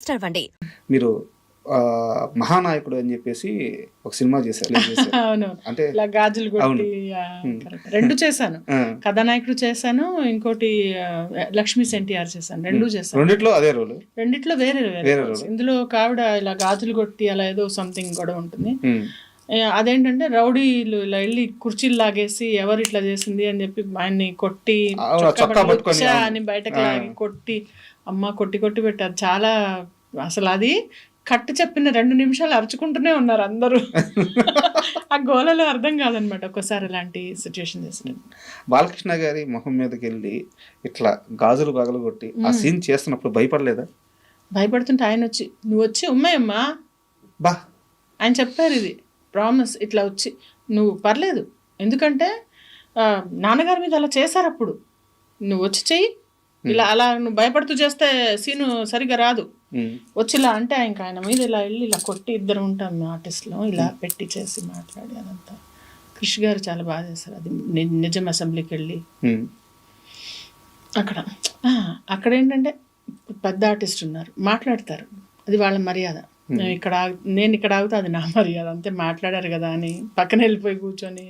అవ్వండి. మీరు మహానాయకుడు అని చెప్పేసి ఒక సినిమా చేశారు. అవును, అంటే ఇలా గాజులు కొట్టి రెండు చేశాను. కథానాయకుడు చేశాను, ఇంకోటి లక్ష్మీ ఎన్టీఆర్ చేశాను. రెండు చేశాను. రెండిట్లో అదే రోల్, రెండిట్లో వేరే వేరే roles. ఇందులో ఒక ఆవిడ ఇలా గాజులు కొట్టి అలా ఏదో సంథింగ్ గొడవ ఉంటుంది. అదేంటంటే రౌడీలు ఇలా వెళ్ళి కుర్చీలు లాగేసి ఎవరు ఇట్లా చేసింది అని చెప్పి ఆయన్ని కొట్టి వచ్చా అని బయటకు లాగి కొట్టి అమ్మ కొట్టి కొట్టి పెట్టారు. చాలా అసలు అది కట్టు చెప్పిన 2 నిమిషాలు అరుచుకుంటూనే ఉన్నారు అందరూ. ఆ గోలలో అర్థం కాదనమాట ఒక్కోసారి ఇలాంటి సిచ్యువేషన్ చేసినట్టు. బాలకృష్ణ గారి మొహం మీదకి వెళ్ళి ఇట్లా గాజులు పగలు కొట్టి ఆ సీన్ చేస్తున్నప్పుడు భయపడలేదా? భయపడుతుంటే ఆయన వచ్చి నువ్వు వచ్చి ఉమ్మాయమ్మా బా ఆయన చెప్పారు, ఇది ప్రామిస్, ఇట్లా వచ్చి నువ్వు పర్లేదు, ఎందుకంటే నాన్నగారి మీద అలా చేశారు, అప్పుడు నువ్వు వచ్చి చెయ్యి, ఇలా అలా నువ్వు భయపడుతూ చేస్తే సీను సరిగా రాదు, వచ్చిలా అంటే ఆయన మీద ఇలా వెళ్ళి ఇలా కొట్టి, ఇద్దరు ఉంటాం ఆర్టిస్ట్లో, ఇలా పెట్టి చేసి మాట్లాడి అదంతా. కృష్ గారు చాలా బాగా చేశారు అది. నిజం అసెంబ్లీకి వెళ్ళి అక్కడ ఏంటంటే పెద్ద ఆర్టిస్ట్ ఉన్నారు, మాట్లాడతారు, అది వాళ్ళ మర్యాద. నేను ఇక్కడ ఆగుతా, అది నా మర్యాద, అంతే, మాట్లాడారు కదా అని పక్కన వెళ్ళిపోయి కూర్చొని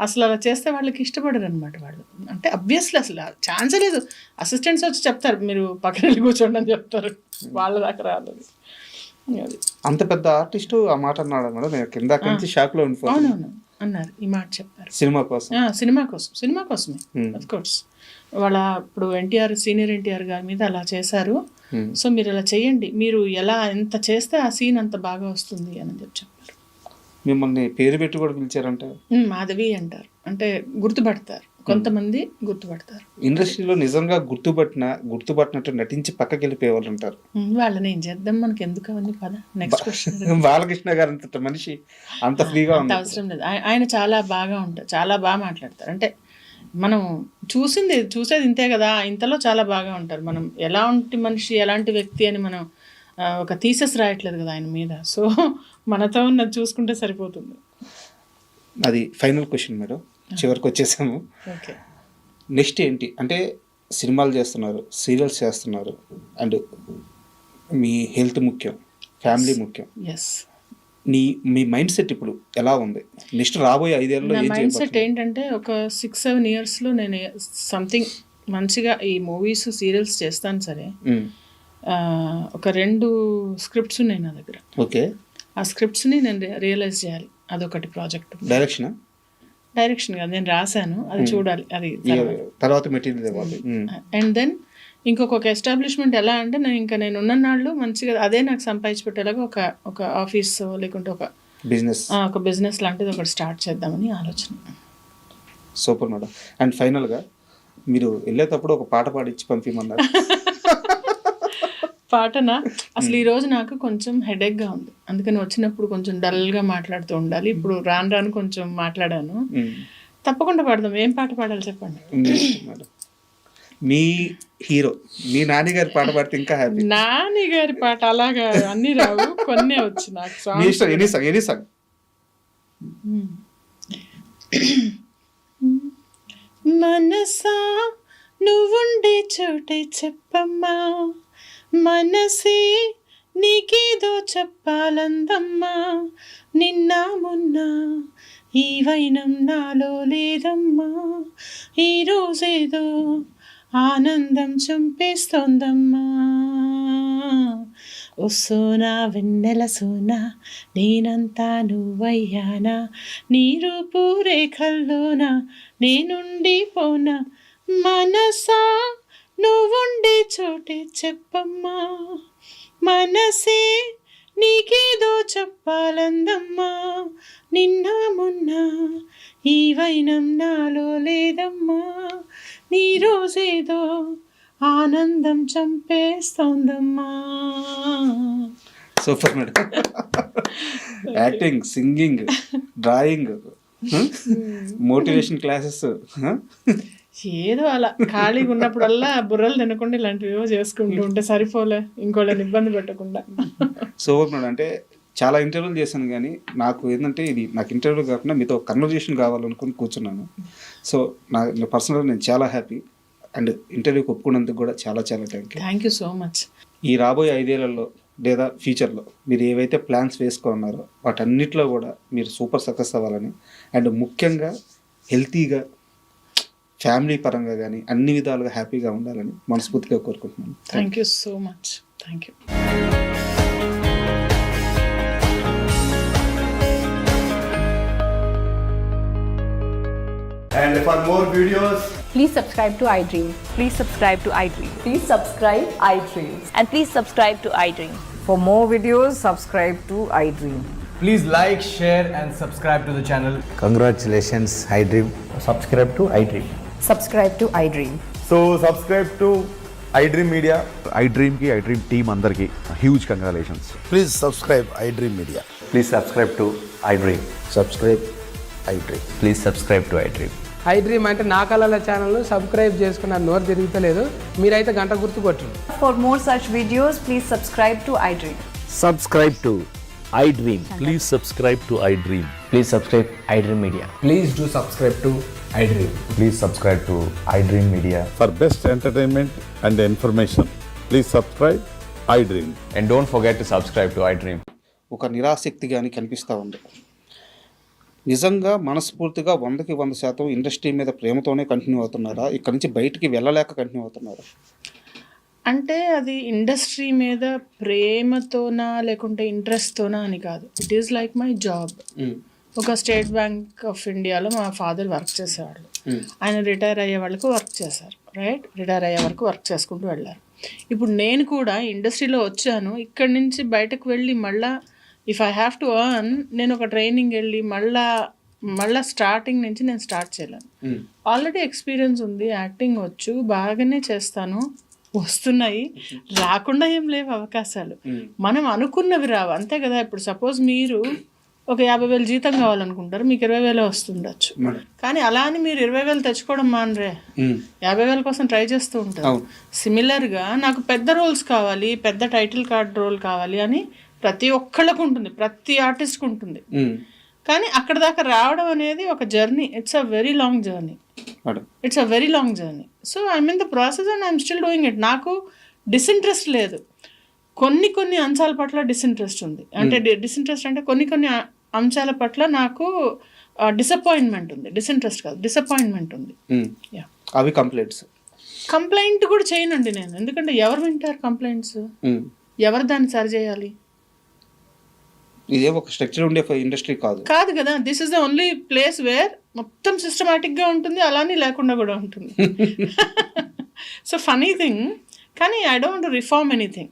అసలు అలా చేస్తే వాళ్ళకి ఇష్టపడరు అనమాట వాళ్ళు. అంటే అబ్వియస్లీ అసలు ఛాన్సే లేదు. అసిస్టెంట్స్ వచ్చి చెప్తారు మీరు పక్కన వెళ్ళి కూర్చోండి అని చెప్తారు, వాళ్ళ దాకా రాలేదు. అది అంత పెద్ద ఆర్టిస్ట్ ఆ మాట అన్నాడు మేడం, నేను కింద నుంచి షాక్ లో ఉండిపోయాను. అవునవును అన్నారు, ఈ మాట చెప్పారు. సినిమా కోసం, సినిమా కోసమే ఆఫ్ కోర్స్. వాళ్ళ ఇప్పుడు సీనియర్ ఎన్టీఆర్ గారి మీద అలా చేశారు, సో మీరు అలా చేయండి, మీరు ఎలా ఎంత చేస్తే ఆ సీన్ అంత బాగా వస్తుంది అని చెప్పారు. మిమ్మల్ని పేరు పెట్టి కూడా పిలిచారంట. మాధవి అంటారు, అంటే గుర్తుపడతారు, కొంతమంది గుర్తుపడతారు. ఇండస్ట్రీలో నిజంగా గుర్తుపట్టినట్టు నటించి పక్కకి వెళ్ళిపోయేవాళ్ళు ఉంటారు. వాళ్ళని ఏం చేద్దాం, మనకి ఎందుకు అవన్నీ పద. Next question. బాలకృష్ణ గారు అంత మనిషి అంత ఫ్రీగా అవసరం లేదు. ఆయన చాలా బాగా ఉంటారు, చాలా బాగా మాట్లాడతారు. అంటే మనం చూసేది ఇంతే కదా, ఇంతలో చాలా బాగా ఉంటారు. మనం ఎలాంటి మనిషి, ఎలాంటి వ్యక్తి అని మనం ఒక థీసెస్ రాయట్లేదు కదా ఆయన మీద, సో మనతో ఉన్నది చూసుకుంటే సరిపోతుంది. అది ఫైనల్ క్వశ్చన్ మేడం, చివరికి వచ్చేసాము. ఓకే, నెక్స్ట్ ఏంటి అంటే, సినిమాలు చేస్తున్నారు, సీరియల్స్ చేస్తున్నారు, అండ్ మీ హెల్త్ ముఖ్యం, ఫ్యామిలీ ముఖ్యం. ఎస్. మీ మైండ్ సెట్ ఇప్పుడు ఎలా ఉంది? నెక్స్ట్ రాబోయే 5 ఏళ్ళలో నా మైండ్ సెట్ ఏంటంటే, ఒక 6-7 ఇయర్స్లో నేను సంథింగ్ మంచిగా ఈ మూవీస్ సీరియల్స్ చేస్తాను సరే. ఒక 2 స్క్రిప్ట్స్ ఉన్నాయి నా దగ్గర. ఓకే, ఆ స్క్రిప్ట్స్ని నేను రియలైజ్ చేయాలి, అదొకటి ప్రాజెక్ట్. డైరెక్షన్ కాదు, నేను రాశాను, అది చూడాలి, అది తర్వాత మెటీరియల్ ఇవ్వాలి. అండ్ దెన్ ఇంకొక ఎస్టాబ్లిష్మెంట్ ఎలా అంటే, నేను ఉన్న నాళ్ళు మంచిగా అదే నాకు సంపాదించి పెట్టేలాగా ఒక ఆఫీస్ లేకుంటే ఒక బిజినెస్ లాంటిది ఒకటి స్టార్ట్ చేద్దామని ఆలోచన. Super madam. అండ్ ఫైనల్గా మీరు వెళ్ళేటప్పుడు ఒక పాట పాడిచ్చి పంపిమన్నారు. పాటనా? అసలు ఈరోజు నాకు కొంచెం హెడేక్గా ఉంది, అందుకని వచ్చినప్పుడు కొంచెం డల్గా మాట్లాడుతూ ఉండాలి. ఇప్పుడు రాను కొంచెం మాట్లాడాను. తప్పకుండా పాడదాం. ఏం పాట పాడాలి చెప్పండి. మీ హీరో, మీ నాని గారి పాట పాడితే ఇంకా హ్యాపీ. నాని గారి పాట అలాగా అన్ని రావు, కొన్నే వచ్చి నాకు. Any song. మనసా నువ్వుండే చోటే చెప్పమ్మా, మనసే నీకేదో చెప్పాలందమ్మా, నిన్న మొన్న ఈ వైనం నాలో లేదమ్మా, ఈరోజేదో ఆనందం చంపేస్తోందమ్మా, ఓ సోనా వెన్నెల సోనా నేనంతా నువ్వయ్యానా, నీ రూపు రేఖల్లోనా నేనుండిపోనా, మనసా నువ్వుండే చోటే చెప్పమ్మా, మనసే నీకేదో చెప్పాలందమ్మా, నిన్న మొన్న ఈ వైనం నాలో లేదమ్మా, నీ రోజేదో ఆనందం చంపేస్తోందమ్మా. Super madam. Acting, singing, drawing, motivation classes, ఏదో అలా ఖాళీగా ఉన్నప్పుడల్లా బుర్రలు తినకుండా ఇలాంటివి చేసుకుంటూ ఉంటే సరిపోలే, ఇంకోళ్ళని ఇబ్బంది పెట్టకుండా. Super madam. అంటే చాలా ఇంటర్వ్యూలు చేశాను, కానీ నాకు ఏంటంటే ఇది నాకు ఇంటర్వ్యూ కాకుండా మీతో కన్వర్జేషన్ కావాలనుకుని కూర్చున్నాను. సో పర్సనల్గా నేను చాలా హ్యాపీ, అండ్ ఇంటర్వ్యూకి ఒప్పుకున్నందుకు కూడా చాలా thank you. Thank you so much. ఈ రాబోయే 5 ఏళ్లలో లేదా ఫ్యూచర్లో మీరు ఏవైతే ప్లాన్స్ వేసుకున్నారో వాటన్నిటిలో కూడా మీరు సూపర్ సక్సెస్ అవ్వాలని, అండ్ ముఖ్యంగా హెల్తీగా ఫ్యామిలీ పరంగా కానీ అన్ని విధాలుగా హ్యాపీగా ఉండాలని మనస్ఫూర్తిగా కోరుకుంటున్నాను. Thank you so much. Thank you. And for more videos, Please subscribe to iDream. Please subscribe to iDream. Please subscribe iDream. And please subscribe to iDream. For more videos, subscribe to iDream. please like, share, and subscribe to the channel. Congratulations, iDream. Subscribe to iDream. Subscribe to iDream. So subscribe to iDream Media. iDream की iDream team अंदर की huge congratulations. Please subscribe iDream Media. Please subscribe to iDream. Subscribe iDream. Please subscribe to iDream. iDream అంటే నా కళల ఛానల్ను subscribe చేసుకున్న నోరు తిరుగుతలేదు, మీరైతే గంట గుర్తు కొట్టండి. For more such videos, please subscribe to iDream. Subscribe to iDream. Please subscribe to iDream. Please subscribe iDream Media. Please do subscribe to iDream. Please subscribe to iDream Media. For best entertainment and information, please subscribe iDream. And don't forget to subscribe to iDream. ఒక నిరాసక్తి కానీ కనిపిస్తూ ఉంది. నిజంగా మనస్ఫూర్తిగా 100% industry మీద ప్రేమతోనే continue అవుతున్నారా, ఇక్కడ నుంచి బయటికి వెళ్ళలేక కంటిన్యూ అవుతున్నారా? అంటే అది ఇండస్ట్రీ మీద ప్రేమతోనా లేకుంటే ఇంట్రెస్ట్తోనా అని కాదు. It is like my job. ఒక స్టేట్ బ్యాంక్ ఆఫ్ ఇండియాలో మా ఫాదర్ వర్క్ చేసేవాళ్ళు. ఆయన రిటైర్ అయ్యే వాళ్ళకు వర్క్ చేశారు, రైట్? రిటైర్ అయ్యే వరకు వర్క్ చేసుకుంటూ వెళ్ళారు. ఇప్పుడు నేను కూడా ఇండస్ట్రీలో వచ్చాను, ఇక్కడి నుంచి బయటకు వెళ్ళి మళ్ళీ if I have to earn, నేను ఒక ట్రైనింగ్ వెళ్ళి మళ్ళీ స్టార్టింగ్ నుంచి నేను స్టార్ట్ చేయలేను. ఆల్రెడీ ఎక్స్పీరియన్స్ ఉంది, యాక్టింగ్ వచ్చు, బాగానే చేస్తాను, వస్తున్నాయి, రాకుండా ఏం లేవు అవకాశాలు. మనం అనుకున్నవి రావు, అంతే కదా. ఇప్పుడు సపోజ్ మీరు ఒక 50,000 జీతం కావాలనుకుంటారు, మీకు 20,000 వస్తుండొచ్చు. కానీ అలా అని మీరు 20,000 తెచ్చుకోవడం మానరే, 50,000 కోసం ట్రై చేస్తూ ఉంటారు. సిమిలర్గా నాకు పెద్ద రోల్స్ కావాలి, పెద్ద టైటిల్ కార్డ్ రోల్ కావాలి అని ప్రతి ఒక్కళ్ళకు ఉంటుంది, ప్రతి ఆర్టిస్ట్కి ఉంటుంది. కానీ అక్కడ దాకా రావడం అనేది ఒక journey. It's a very long journey. So I'm in the process and I'm still doing it. నాకు డిసింట్రెస్ట్ లేదు. కొన్ని అంశాల పట్ల డిసింట్రెస్ట్ ఉంది. అంటే డిసింట్రెస్ట్ అంటే కొన్ని అంశాల పట్ల నాకు డిసప్పాయింట్మెంట్ ఉంది. డిసింట్రెస్ట్ కాదు, డిసప్పాయింట్మెంట్ ఉంది. అవి కంప్లైంట్ కూడా చేయనండి నేను, ఎందుకంటే ఎవరు వింటారు కంప్లైంట్స్? ఎవరు దాన్ని సరి చేయాలి? ఇదే ఒక స్ట్రక్చర్ ఉండే ఇండస్ట్రీ కాదు కదా. This is the only place where మొత్తం సిస్టమాటిక్గా ఉంటుంది, అలానే లేకుండా కూడా ఉంటుంది. సో ఫనీ థింగ్, కానీ ఐ డోంట్ రిఫార్మ్ ఎనీథింగ్.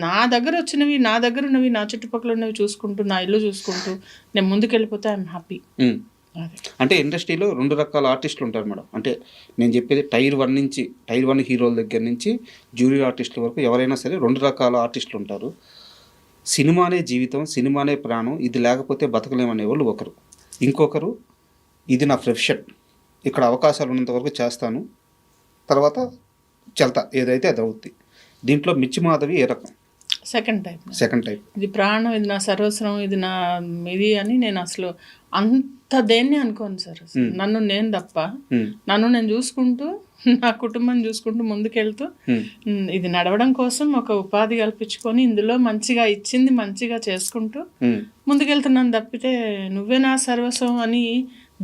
నా దగ్గర వచ్చినవి, నా దగ్గర ఉన్నవి, నా చుట్టుపక్కల ఉన్నవి చూసుకుంటూ, నా ఇల్లు చూసుకుంటూ నేను ముందుకెళ్ళిపోతే ఐఎమ్ హ్యాపీ. అంటే ఇండస్ట్రీలో 2 రకాల ఆర్టిస్టులు ఉంటారు మేడం. అంటే నేను చెప్పేది టైర్ 1 హీరోల దగ్గర నుంచి జూనియర్ ఆర్టిస్టుల వరకు ఎవరైనా సరే 2 రకాల ఆర్టిస్టులు ఉంటారు. సినిమానే జీవితం, సినిమానే ప్రాణం, ఇది లేకపోతే బతకలేమనే వాళ్ళు ఒకరు. ఇంకొకరు ఇది నా ప్రొఫెషన్, ఇక్కడ అవకాశాలు ఉన్నంత వరకు చేస్తాను, తర్వాత చల్తా, ఏదైతే అది అవుద్ది. దీంట్లో మిర్చి మాధవి ఏ రకం? Second type. ఇది ప్రాణం, ఇది నా సర్వస్వం, ఇది నా ఇది అని నేను అసలు అంత దేన్ని అనుకోను సార్. నన్ను నేను తప్ప, నన్ను నేను చూసుకుంటూ, నా కుటుంబం చూసుకుంటూ ముందుకెళ్తూ, ఇది నడవడం కోసం ఒక ఉపాధి కల్పించుకొని ఇందులో మంచిగా ఇచ్చింది మంచిగా చేసుకుంటూ ముందుకెళ్తున్నాను తప్పితే నువ్వే నా సర్వస్వం అని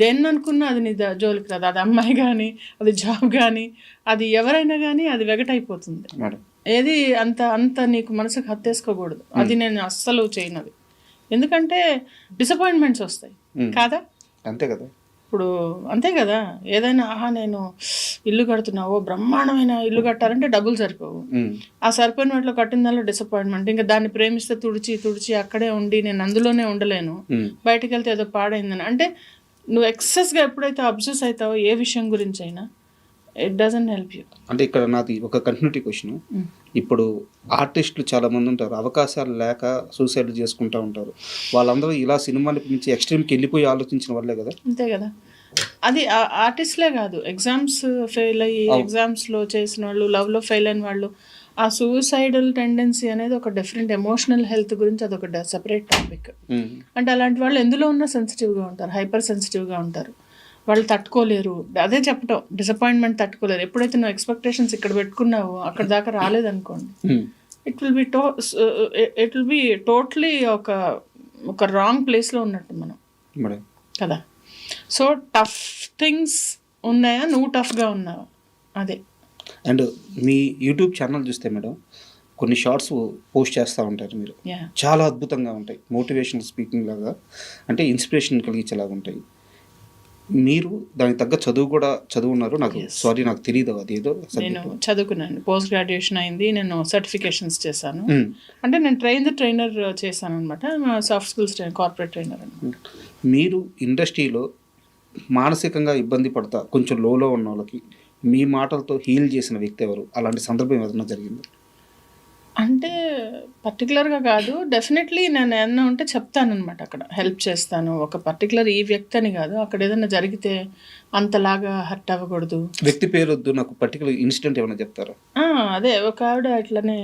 దేన్ని అనుకున్నా అది నీ జోలికి రాదు. అది అమ్మాయి కానీ, అది జాబ్ కానీ, అది ఎవరైనా కానీ అది వెగటైపోతుంది. ఏది అంత నీకు మనసుకు హత్తేసుకోకూడదు. అది నేను అస్సలు చేయనది. ఎందుకంటే డిసప్పాయింట్మెంట్స్ వస్తాయి కాదా? అంతే కదా. ఇప్పుడు అంతే కదా. ఏదైనా నేను ఇల్లు కడుతున్నా, బ్రహ్మాండమైన ఇల్లు కట్టాలంటే డబ్బులు సరిపోవు. ఆ సరిపోయిన వాటిలో కట్టిన దానిలో డిసప్పాయింట్మెంట్. ఇంకా దాన్ని ప్రేమిస్తే తుడిచి అక్కడే ఉండి నేను అందులోనే ఉండలేను, బయటకు వెళ్తే ఏదో పాడైందని. అంటే నువ్వు ఎక్సెస్గా ఎప్పుడైతే అబ్జెస్ అవుతావో ఏ విషయం గురించి అయినా, ఇట్ డజంట్ హెల్ప్ యూ. అంటే ఇక్కడ నాది ఒక కంటిన్యూటీ క్వశ్చన్. ఇప్పుడు ఆర్టిస్టులు చాలా మంది ఉంటారు, అవకాశాలు లేక సూసైడ్ చేసుకుంటూ ఉంటారు. వాళ్ళందరూ ఇలా సినిమాని మించి ఎక్స్ట్రీమ్కి వెళ్ళిపోయి ఆలోచించిన వాళ్ళే కదా. అంతే కదా. అది ఆర్టిస్ట్లే కాదు, ఎగ్జామ్స్ ఫెయిల్ అయ్యి ఎగ్జామ్స్లో చేసిన వాళ్ళు, లవ్లో ఫెయిల్ అయిన వాళ్ళు, ఆ సూసైడల్ టెండెన్సీ అనేది ఒక డిఫరెంట్ ఎమోషనల్ హెల్త్ గురించి అదొక సెపరేట్ టాపిక్. అంటే అలాంటి వాళ్ళు ఎందులో ఉన్నా సెన్సిటివ్గా ఉంటారు, హైపర్ సెన్సిటివ్గా ఉంటారు. వాళ్ళు తట్టుకోలేరు. అదే చెప్పటం, డిసప్పాయింట్మెంట్ తట్టుకోలేరు. ఎప్పుడైతే నువ్వు ఎక్స్పెక్టేషన్స్ ఇక్కడ పెట్టుకున్నావో అక్కడ దాకా రాలేదనుకోండి, ఇట్ విల్ బి టోటలీ ఒక రాంగ్ ప్లేస్లో ఉన్నట్టు మనం మేడం. కదా. సో టఫ్ థింగ్స్ ఉన్నాయా, నువ్వు టఫ్గా ఉన్నావా, అదే. అండ్ మీ యూట్యూబ్ ఛానల్ చూస్తే మేడం కొన్ని షార్ట్స్ పోస్ట్ చేస్తూ ఉంటారు మీరు, చాలా అద్భుతంగా ఉంటాయి, మోటివేషనల్ స్పీకింగ్ లాగా, అంటే ఇన్స్పిరేషన్ కలిగించేలాగా ఉంటాయి. మీరు దానికి తగ్గ చదువున్నారు. నాకు తెలియదు అది ఏదో. నేను చదువుకున్నాను, పోస్ట్ గ్రాడ్యుయేషన్ అయింది, నేను సర్టిఫికేషన్స్ చేశాను. అంటే నేను ట్రైనర్ చేశాను అనమాట, సాఫ్ట్ స్కిల్స్ కార్పొరేట్ ట్రైనర్ అనమాట. మీరు ఇండస్ట్రీలో మానసికంగా ఇబ్బంది పడతా కొంచెం లోలో ఉన్న వాళ్ళకి మీ మాటలతో హీల్ చేసిన వ్యక్తి ఎవరు? అలాంటి సందర్భం ఏదైనా జరిగింది? అంటే పర్టికులర్గా కాదు, డెఫినెట్లీ నేను ఏమన్నా ఉంటే చెప్తానమాట, అక్కడ హెల్ప్ చేస్తాను. ఒక పర్టికులర్ ఈ వ్యక్తి అని కాదు, అక్కడ ఏదైనా జరిగితే అంతలాగా హర్ట్ అవ్వకూడదు. వ్యక్తి పేరు వద్దు, నాకు పర్టికులర్ ఇన్సిడెంట్ ఏమైనా చెప్తారా? అదే ఒక ఆవిడ ఇట్లనే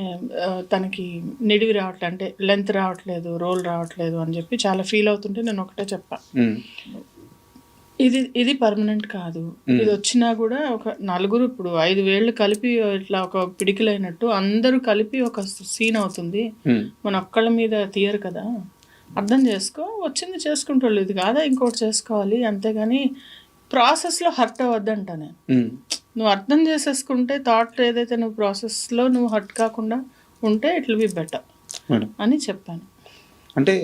తనకి నిడివి రావట్లేదు, అంటే లెంత్ రావట్లేదు, రోల్ రావట్లేదు అని చెప్పి చాలా ఫీల్ అవుతుంటే నేను ఒకటే చెప్పా, ఇది పర్మనెంట్ కాదు, ఇది వచ్చినా కూడా ఒక నలుగురు, ఇప్పుడు 5 వేళ్ళు కలిపి ఇట్లా ఒక పిడికిలైనట్టు అందరూ కలిపి ఒక సీన్ అవుతుంది, మన ఒక్కళ్ళ మీద తీయరు కదా, అర్థం చేసుకో, వచ్చింది చేసుకుంటాడు, ఇది కాదా ఇంకోటి చేసుకోవాలి, అంతేగాని ప్రాసెస్లో హర్ట్ అవ్వద్దంట. నేను నువ్వు అర్థం చేసేసుకుంటే థాట్ ఏదైతే నువ్వు ప్రాసెస్లో నువ్వు హర్ట్ కాకుండా ఉంటే ఇట్ విల్ బి బెటర్ అని చెప్పాను. అంటే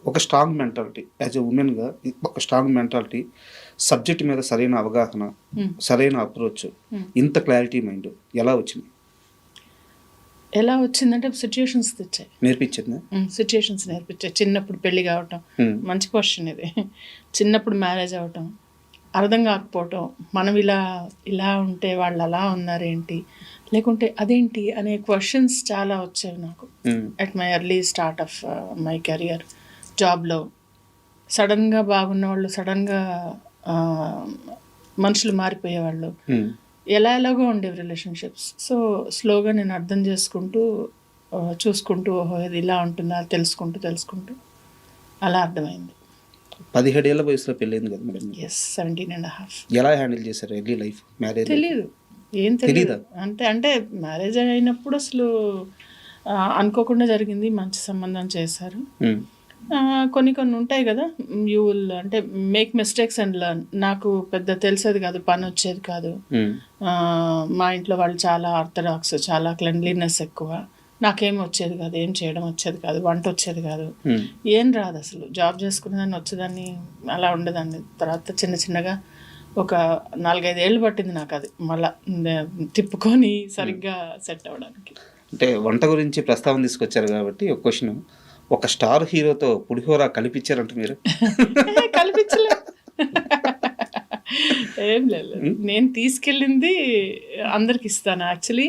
ఒక స్ట్రాంగ్ మెంటాలిటీ, యాజ్ ఎ ఉమెన్గా ఒక స్ట్రాంగ్ మెంటాలిటీ, సబ్జెక్ట్ మీద సరైన అవగాహన, సరైన అప్రోచ్, ఇంత క్లారిటీ మైండ్ ఎలా వచ్చిందంటే సిచ్యుయేషన్స్ తెచ్చాయి, నేర్పించింది. సిచ్యుయేషన్స్ నేర్పించాయి. చిన్నప్పుడు పెళ్లి కావటం, మంచి క్వశ్చన్ ఇది. చిన్నప్పుడు మ్యారేజ్ అవటం, అర్థం కాకపోవటం, మనం ఇలా ఉంటే వాళ్ళు అలా ఉన్నారేంటి, లేకుంటే అదేంటి అనే క్వశ్చన్స్ చాలా వచ్చాయి నాకు at my early start of my career. జాబ్లో సడన్గా బాగున్న వాళ్ళు సడన్గా మనుషులు మారిపోయేవాళ్ళు, ఎలాగో ఉండేవి రిలేషన్షిప్స్. సో స్లోగా నేను అర్థం చేసుకుంటూ చూసుకుంటూ, ఓహో ఇది ఇలా ఉంటుందా తెలుసుకుంటూ అలా అర్థమైంది. 17 ఏళ్ల వయసులో పెళ్ళైంది కదా మేడం? ఎస్, 17.5. ఎలా హ్యాండిల్ చేశారు ఎర్లీ లైఫ్, మ్యారేజ్? ఏం తెలియదు అంటే మ్యారేజ్ అయినప్పుడు అసలు అనుకోకుండా జరిగింది, మంచి సంబంధం చేశారు. కొన్ని ఉంటాయి కదా, యూ విల్ అంటే మేక్ మిస్టేక్స్ అండ్ లర్న్. నాకు పెద్ద తెలిసేది కాదు, పని వచ్చేది కాదు. మా ఇంట్లో వాళ్ళు చాలా ఆర్థడాక్స్, చాలా క్లెన్లీనెస్ ఎక్కువ. నాకేం వచ్చేది కాదు, ఏం చేయడం వచ్చేది కాదు, వంట వచ్చేది కాదు, ఏం రాదు అసలు. జాబ్ చేసుకునేదాన్ని, వచ్చేదాన్ని, అలా ఉండేదాన్ని. తర్వాత చిన్నగా ఒక 4-5 ఏళ్ళు పట్టింది నాకు అది మళ్ళా తిప్పుకొని సరిగ్గా సెట్ అవ్వడానికి. అంటే వంట గురించి ప్రస్తావన తీసుకొచ్చారు కాబట్టి ఒక క్వశ్చన్, ఒక స్టార్ హీరోతో పులిహోర కలిపించారంట మీరు? కలిపించలే, ఏం లేదు. నేను తీసుకెళ్ళింది అందరికి ఇస్తాను యాక్చువల్లీ.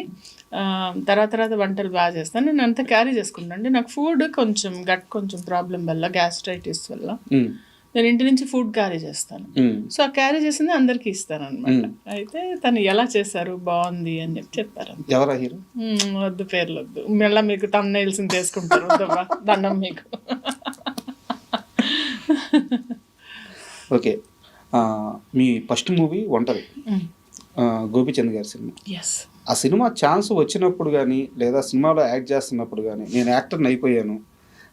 తర్వాత వంటలు బాగా చేస్తాను. నేను అంతా క్యారీ చేసుకుంటాను. అంటే నాకు ఫుడ్ కొంచెం ప్రాబ్లం వల్ల, గ్యాస్ట్రైటిస్ వల్ల నేను ఇంటి నుంచి ఫుడ్ క్యారీ చేస్తాను. సో ఆ క్యారీ చేసింది అందరికి ఇస్తాను అనమాట. అయితే తను ఎలా చేశారు, బాగుంది అని చెప్పారు. ఎవరా హీరో? వద్దు, పేర్లు వద్దు, మళ్ళీ మీకు తమ్నైల్స్ తీసుకుంటారు, వద్దమ్మా, దండం మీకు. ఓకే, మీ ఫస్ట్ మూవీ ఒంటరి, గోపీచంద్ గారి సినిమా. ఆ సినిమా ఛాన్స్ వచ్చినప్పుడు కానీ, లేదా సినిమాలో యాక్ట్ చేస్తున్నప్పుడు కానీ, నేను యాక్టర్ని అయిపోయాను,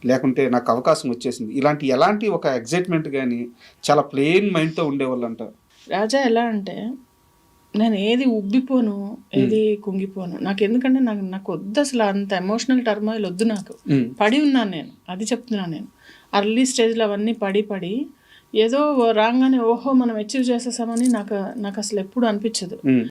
లేకుంటే నాకు అవకాశం వచ్చేసింది, ఎలాంటి ఒక ఎగ్జైట్మెంట్ కానీ, చాలా ప్లెయిన్ మైండ్తో ఉండేవాళ్ళంట. రాజా ఎలా అంటే, నేను ఏది ఉబ్బిపోను, ఏది కుంగిపోను. నాకు ఎందుకంటే నాకు వద్దు అసలు, అంత ఎమోషనల్ టర్మాయిల్ వద్దు నాకు. పడి ఉన్నాను నేను, అది చెప్తున్నాను నేను. అర్లీ స్టేజ్లో అవన్నీ పడి ఏదో రాగానే ఓహో మనం అచీవ్ చేసేసామని నాకు అసలు ఎప్పుడు అనిపించదు.